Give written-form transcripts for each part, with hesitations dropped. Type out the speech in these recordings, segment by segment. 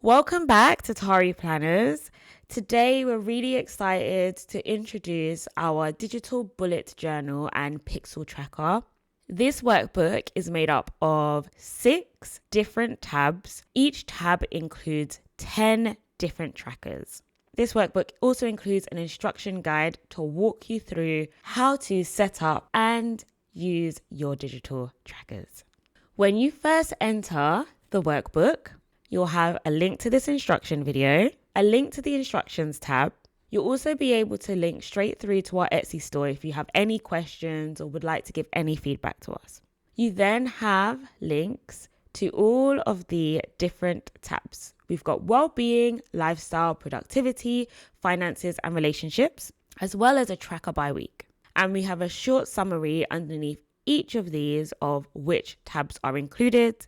Welcome back to Tari Planners. Today we're really excited to introduce our digital bullet journal and pixel tracker. This workbook is made up of 6 different tabs. Each tab includes 10 different trackers. This workbook also includes an instruction guide to walk you through how to set up and use your digital trackers. When you first enter the workbook, you'll have a link to this instruction video, a link to the instructions tab. You'll also be able to link straight through to our Etsy store if you have any questions or would like to give any feedback to us. You then have links to all of the different tabs. We've got well-being, lifestyle, productivity, finances, and relationships, as well as a tracker by week. And we have a short summary underneath each of these of which tabs are included,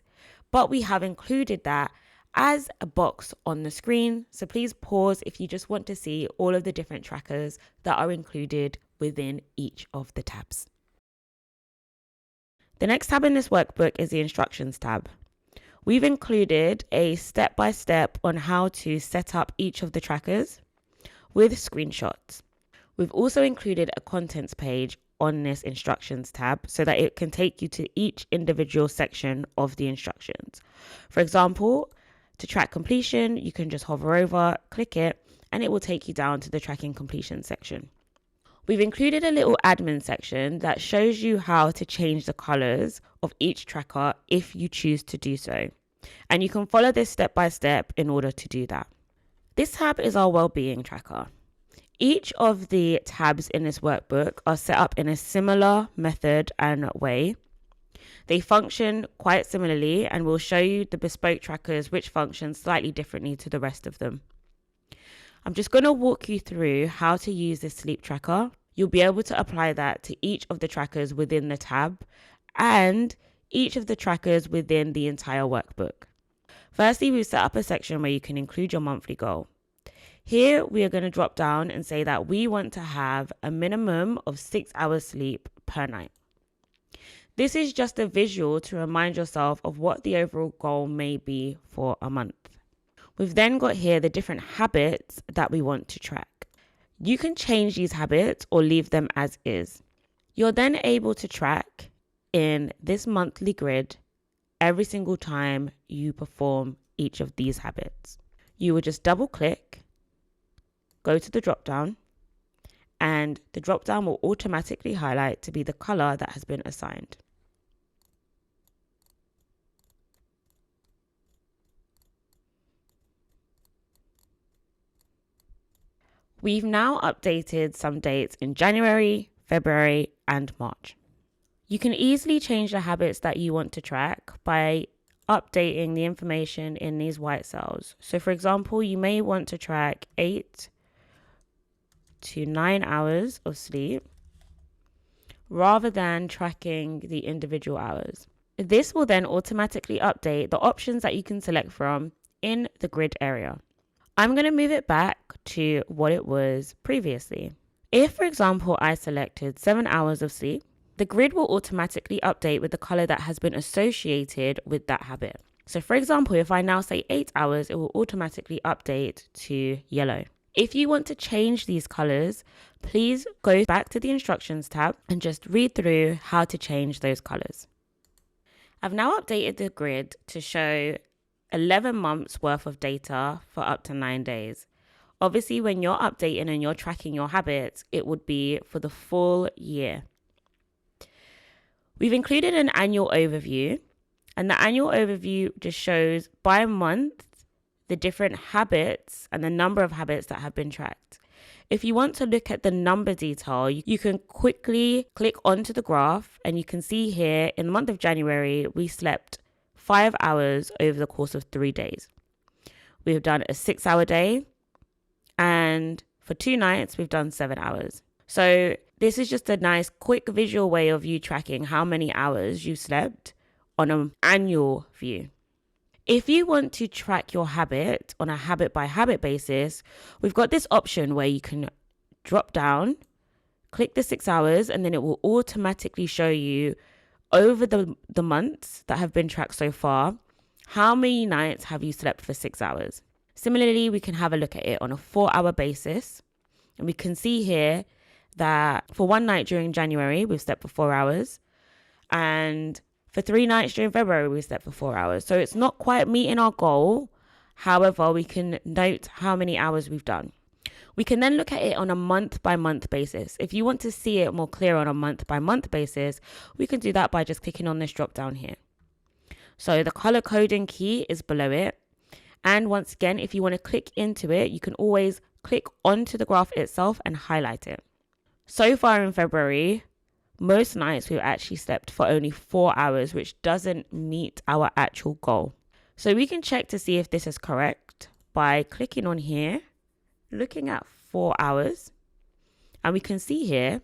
but we have included that as a box on the screen. So please pause if you just want to see all of the different trackers that are included within each of the tabs. The next tab in this workbook is the instructions tab. We've included a step-by-step on how to set up each of the trackers with screenshots. We've also included a contents page on this instructions tab so that it can take you to each individual section of the instructions. For example, to track completion, you can just hover over, click it, and it will take you down to the tracking completion section. We've included a little admin section that shows you how to change the colors of each tracker if you choose to do so. And you can follow this step by step in order to do that. This tab is our well-being tracker. Each of the tabs in this workbook are set up in a similar method and way. They function quite similarly, and we'll show you the bespoke trackers which function slightly differently to the rest of them. I'm just going to walk you through how to use this sleep tracker. You'll be able to apply that to each of the trackers within the tab and each of the trackers within the entire workbook. Firstly, we've set up a section where you can include your monthly goal. Here, we are going to drop down and say that we want to have a minimum of 6 hours sleep per night. This is just a visual to remind yourself of what the overall goal may be for a month. We've then got here the different habits that we want to track. You can change these habits or leave them as is. You're then able to track in this monthly grid every single time you perform each of these habits. You will just double click, go to the drop down, and the drop down will automatically highlight to be the color that has been assigned. We've now updated some dates in January, February, and March. You can easily change the habits that you want to track by updating the information in these white cells. So for example, you may want to track 8 to 9 hours of sleep rather than tracking the individual hours. This will then automatically update the options that you can select from in the grid area. I'm going to move it back to what it was previously. If, for example, I selected 7 hours of sleep, the grid will automatically update with the color that has been associated with that habit. So for example, if I now say 8 hours, it will automatically update to yellow. If you want to change these colors, please go back to the instructions tab and just read through how to change those colors. I've now updated the grid to show 11 months worth of data for up to 9 days. Obviously, when you're updating and you're tracking your habits, it would be for the full year. We've included an annual overview, and the annual overview just shows by month the different habits and the number of habits that have been tracked. If you want to look at the number detail, you can quickly click onto the graph, and you can see here in the month of January, we slept 5 hours over the course of 3 days. We've done a 6-hour day, and for 2 nights, we've done 7 hours. So this is just a nice quick visual way of you tracking how many hours you slept on an annual view. If you want to track your habit on a habit by habit basis, we've got this option where you can drop down, click the 6 hours, and then it will automatically show you over the months that have been tracked so far, how many nights have you slept for 6 hours? Similarly, we can have a look at it on a 4-hour basis. And we can see here that for one night during January, we've slept for 4 hours. And for 3 nights during February, we slept for 4 hours. So it's not quite meeting our goal. However, we can note how many hours we've done. We can then look at it on a month-by-month basis. If you want to see it more clear on a month-by-month basis, we can do that by just clicking on this drop down here. So the color coding key is below it. And once again, if you want to click into it, you can always click onto the graph itself and highlight it. So far in February, most nights we've actually slept for only 4 hours, which doesn't meet our actual goal. So we can check to see if this is correct by clicking on here, looking at 4 hours, and we can see here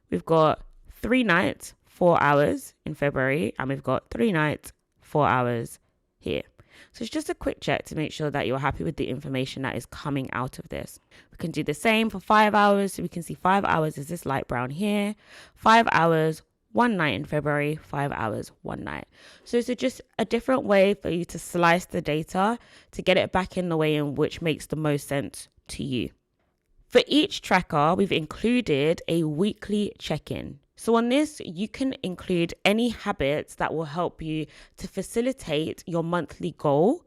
we've got 3 nights, 4 hours in February, and we've got 3 nights, 4 hours here. So it's just a quick check to make sure that you're happy with the information that is coming out of this. We can do the same for 5 hours. So we can see 5 hours is this light brown here, 5 hours, 1 night in February, 5 hours, 1 night. So it's just a different way for you to slice the data to get it back in the way in which makes the most sense to you. For each tracker, we've included a weekly check-in. So on this, you can include any habits that will help you to facilitate your monthly goal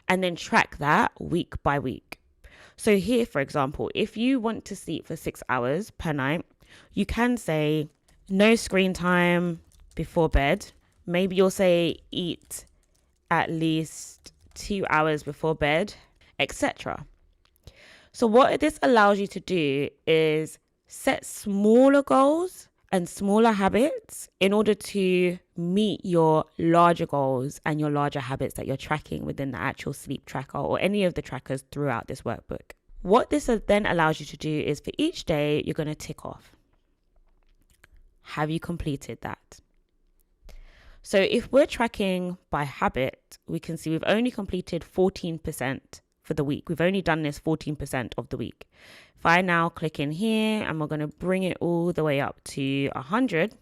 and then track that week by week. So here, for example, if you want to sleep for 6 hours per night, you can say no screen time before bed. Maybe you'll say eat at least 2 hours before bed, etc. So what this allows you to do is set smaller goals and smaller habits in order to meet your larger goals and your larger habits that you're tracking within the actual sleep tracker or any of the trackers throughout this workbook. What this then allows you to do is for each day, you're going to tick off. Have you completed that? So if we're tracking by habit, we can see we've only completed 14% for the week. We've only done this 14% of the week. If I now click in here and we're going to bring it all the way up to 100,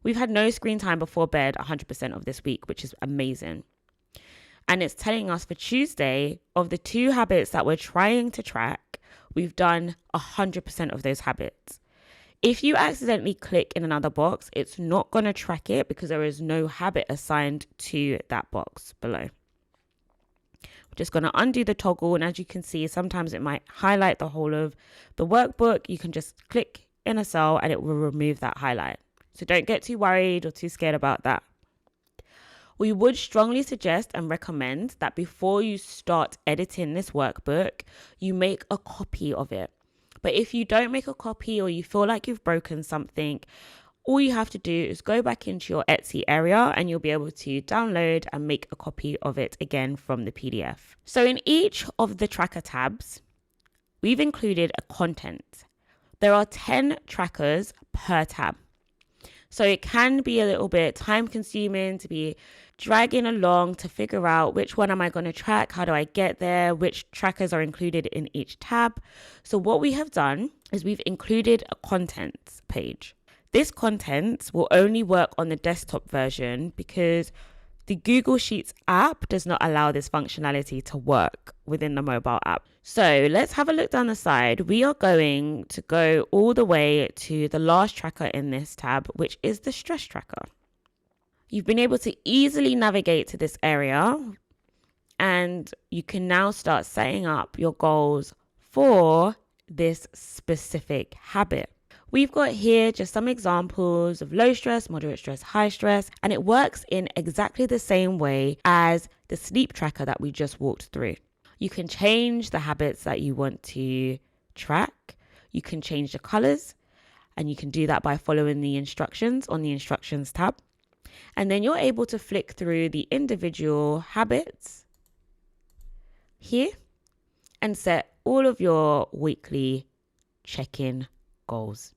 we've had no screen time before bed 100% of this week, which is amazing. And it's telling us for Tuesday, of the 2 habits that we're trying to track, we've done 100% of those habits. If you accidentally click in another box, it's not going to track it because there is no habit assigned to that box below. Just going to undo the toggle, and as you can see, sometimes it might highlight the whole of the workbook. You can just click in a cell and it will remove that highlight. So don't get too worried or too scared about that. We would strongly suggest and recommend that before you start editing this workbook, you make a copy of it. But if you don't make a copy or you feel like you've broken something, all you have to do is go back into your Etsy area and you'll be able to download and make a copy of it again from the PDF. So in each of the tracker tabs, we've included a content. There are 10 trackers per tab. So it can be a little bit time consuming to be dragging along to figure out which one am I going to track, how do I get there, which trackers are included in each tab. So what we have done is we've included a contents page. This content will only work on the desktop version because the Google Sheets app does not allow this functionality to work within the mobile app. So let's have a look down the side. We are going to go all the way to the last tracker in this tab, which is the stress tracker. You've been able to easily navigate to this area and you can now start setting up your goals for this specific habit. We've got here just some examples of low stress, moderate stress, high stress, and it works in exactly the same way as the sleep tracker that we just walked through. You can change the habits that you want to track. You can change the colors, and you can do that by following the instructions on the instructions tab. And then you're able to flick through the individual habits here and set all of your weekly check-in goals.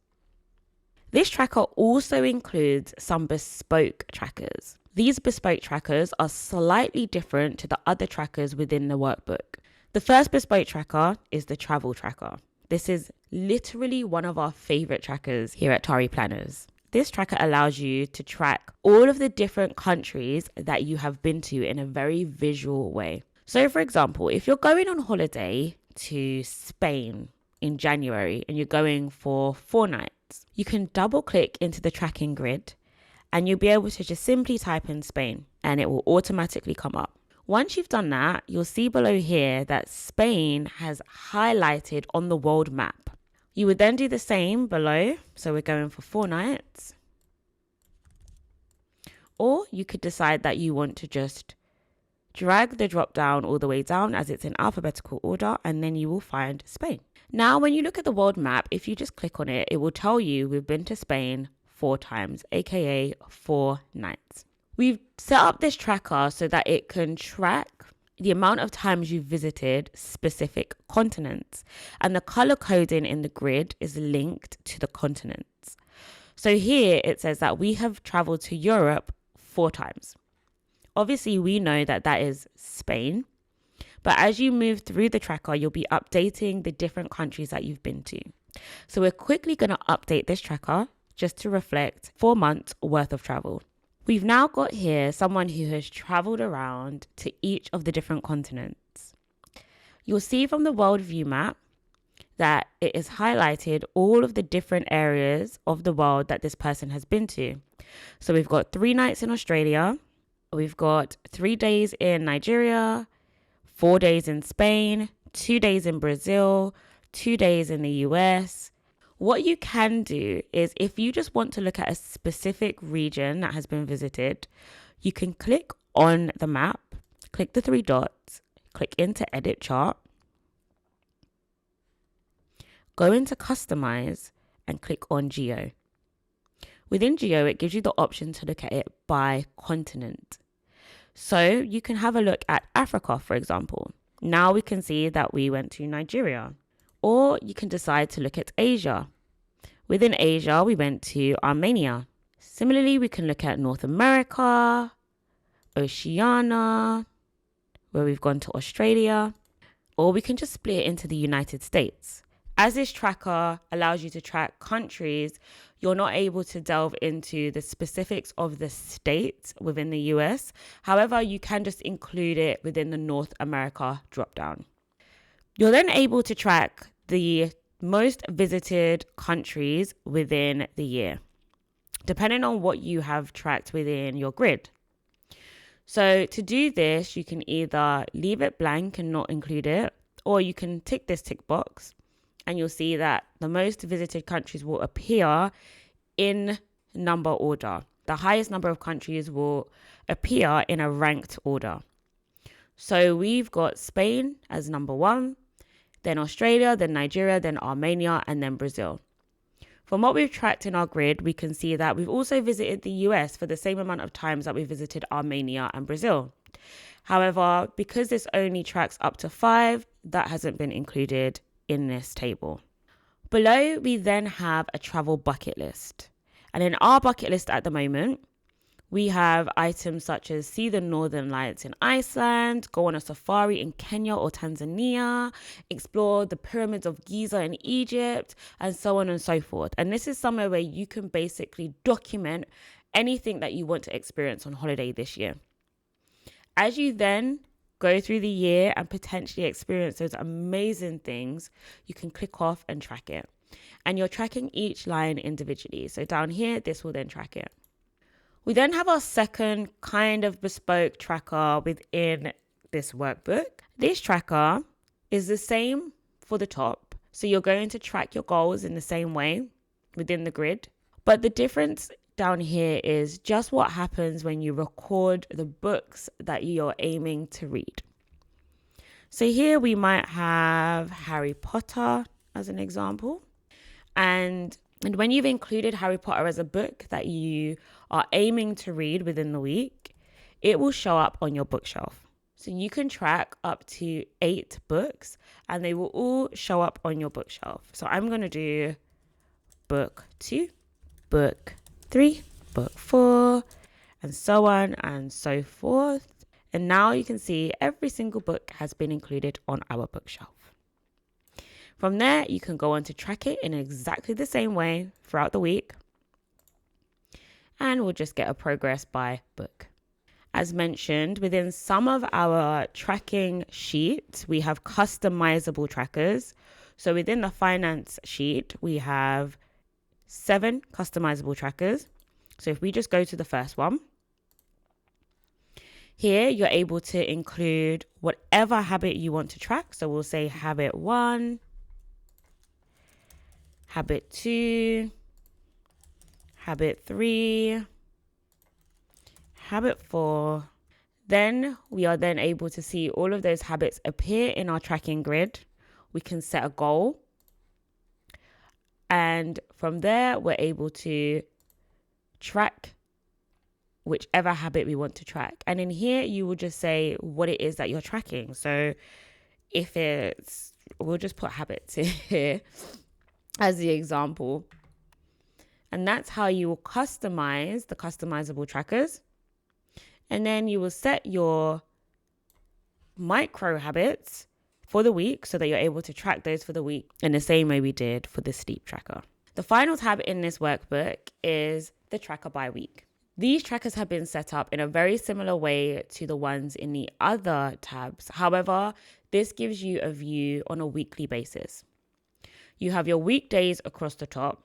This tracker also includes some bespoke trackers. These bespoke trackers are slightly different to the other trackers within the workbook. The first bespoke tracker is the travel tracker. This is literally one of our favorite trackers here at Tari Planners. This tracker allows you to track all of the different countries that you have been to in a very visual way. So for example, if you're going on holiday to Spain in January and you're going for 4 nights, you can double click into the tracking grid and you'll be able to just simply type in Spain and it will automatically come up. Once you've done that, you'll see below here that Spain has highlighted on the world map. You would then do the same below. So we're going for 4 nights. Or you could decide that you want to just drag the drop down all the way down as it's in alphabetical order, and then you will find Spain. Now, when you look at the world map, if you just click on it, it will tell you we've been to Spain 4 times, aka 4 nights. We've set up this tracker so that it can track the amount of times you've visited specific continents, and the color coding in the grid is linked to the continents. So here it says that we have traveled to Europe 4 times. Obviously, we know that that is Spain, but as you move through the tracker, you'll be updating the different countries that you've been to. So we're quickly going to update this tracker just to reflect 4 months worth of travel. We've now got here someone who has traveled around to each of the different continents. You'll see from the world view map that it is highlighted all of the different areas of the world that this person has been to. So we've got 3 nights in Australia. We've got 3 days in Nigeria, 4 days in Spain, 2 days in Brazil, 2 days in the US. What you can do is if you just want to look at a specific region that has been visited, you can click on the map, click the 3 dots, click into edit chart, go into customize and click on geo. Within geo, it gives you the option to look at it by continent. So you can have a look at Africa, for example. Now we can see that we went to Nigeria. Or you can decide to look at Asia. Within Asia, we went to Armenia. Similarly, we can look at North America, Oceania, where we've gone to Australia. Or we can just split it into the United States. As this tracker allows you to track countries, you're not able to delve into the specifics of the states within the US. However, you can just include it within the North America dropdown. You're then able to track the most visited countries within the year, depending on what you have tracked within your grid. So to do this, you can either leave it blank and not include it, or you can tick this tick box and you'll see that the most visited countries will appear in number order. The highest number of countries will appear in a ranked order. So we've got Spain as number 1, then Australia, then Nigeria, then Armenia, and then Brazil. From what we've tracked in our grid, we can see that we've also visited the US for the same amount of times that we visited Armenia and Brazil. However, because this only tracks up to 5, that hasn't been included in this table. Below, we then have a travel bucket list. And in our bucket list at the moment, we have items such as see the northern lights in Iceland, go on a safari in Kenya or Tanzania, explore the pyramids of Giza in Egypt, and so on and so forth. And this is somewhere where you can basically document anything that you want to experience on holiday this year. As you then go through the year and potentially experience those amazing things, you can click off and track it. And you're tracking each line individually. So down here, this will then track it. We then have our second kind of bespoke tracker within this workbook. This tracker is the same for the top. So you're going to track your goals in the same way within the grid. But the difference down here is just what happens when you record the books that you're aiming to read. So here we might have Harry Potter as an example. And when you've included Harry Potter as a book that you are aiming to read within the week, it will show up on your bookshelf. So you can track up to 8 books and they will all show up on your bookshelf. So I'm going to do book 2, book 3, book 4, and so on and so forth. And now you can see every single book has been included on our bookshelf. From there, you can go on to track it in exactly the same way throughout the week. And we'll just get a progress by book. As mentioned, within some of our tracking sheets, we have customizable trackers. So within the finance sheet, we have 7 customizable trackers. So if we just go to the first one, here you're able to include whatever habit you want to track. So we'll say habit 1, habit 2, habit 3, habit 4. Then we are then able to see all of those habits appear in our tracking grid. We can set a goal. And from there, we're able to track whichever habit we want to track. And in here, you will just say what it is that you're tracking. So if it's, we'll just put habits in here as the example. And that's how you will customize the customizable trackers. And then you will set your micro habits for the week so that you're able to track those for the week in the same way we did for the sleep tracker. The final tab in this workbook is the tracker by week. These trackers have been set up in a very similar way to the ones in the other tabs. However, this gives you a view on a weekly basis. You have your weekdays across the top,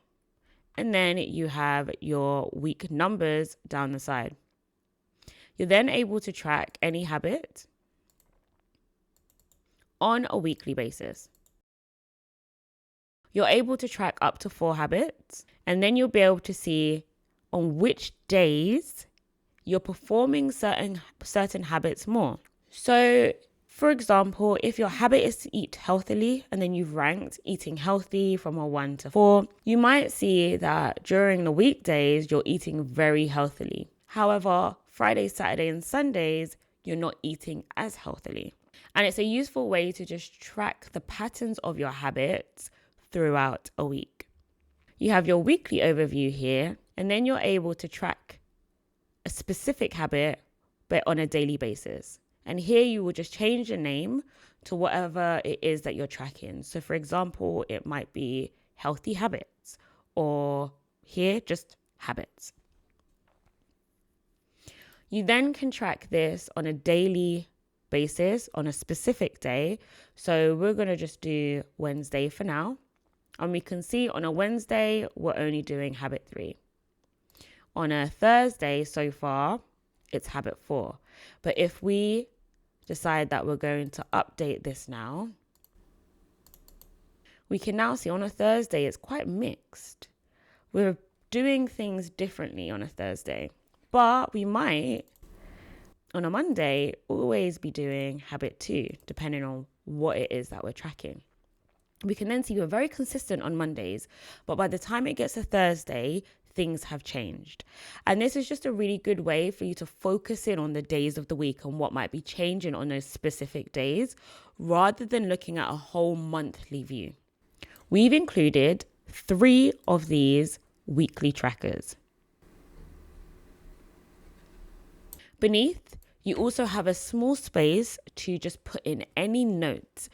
and then you have your week numbers down the side. You're then able to track any habit on a weekly basis. You're able to track up to 4 habits, and then you'll be able to see on which days you're performing certain habits more. So, for example, if your habit is to eat healthily and then you've ranked eating healthy from a 1 to 4, you might see that during the weekdays you're eating very healthily. However, Friday, Saturday, and Sundays, you're not eating as healthily. And it's a useful way to just track the patterns of your habits throughout a week. You have your weekly overview here, and then you're able to track a specific habit, but on a daily basis. And here you will just change the name to whatever it is that you're tracking. So for example, it might be healthy habits, or here, just habits. You then can track this on a daily basis on a specific day. So we're going to just do Wednesday for now. And we can see on a Wednesday, we're only doing habit 3. On a Thursday so far, it's habit 4. But if we decide that we're going to update this now, we can now see on a Thursday, it's quite mixed. We're doing things differently on a Thursday, but we might on a Monday always be doing habit 2, depending on what it is that we're tracking. We can then see we're very consistent on Mondays, but by the time it gets to Thursday, things have changed. And this is just a really good way for you to focus in on the days of the week and what might be changing on those specific days, rather than looking at a whole monthly view. We've included 3 of these weekly trackers. Beneath, you also have a small space to just put in any notes.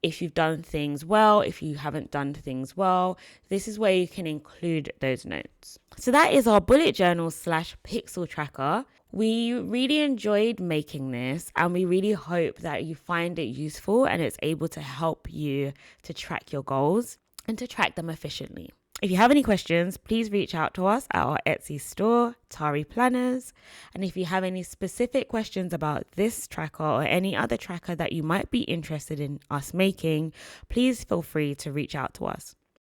If you've done things well, if you haven't done things well, this is where you can include those notes. So that is our bullet journal / pixel tracker. We really enjoyed making this, and we really hope that you find it useful and it's able to help you to track your goals and to track them efficiently. If you have any questions, please reach out to us at our Etsy store, Tari Planners. And if you have any specific questions about this tracker or any other tracker that you might be interested in us making, please feel free to reach out to us.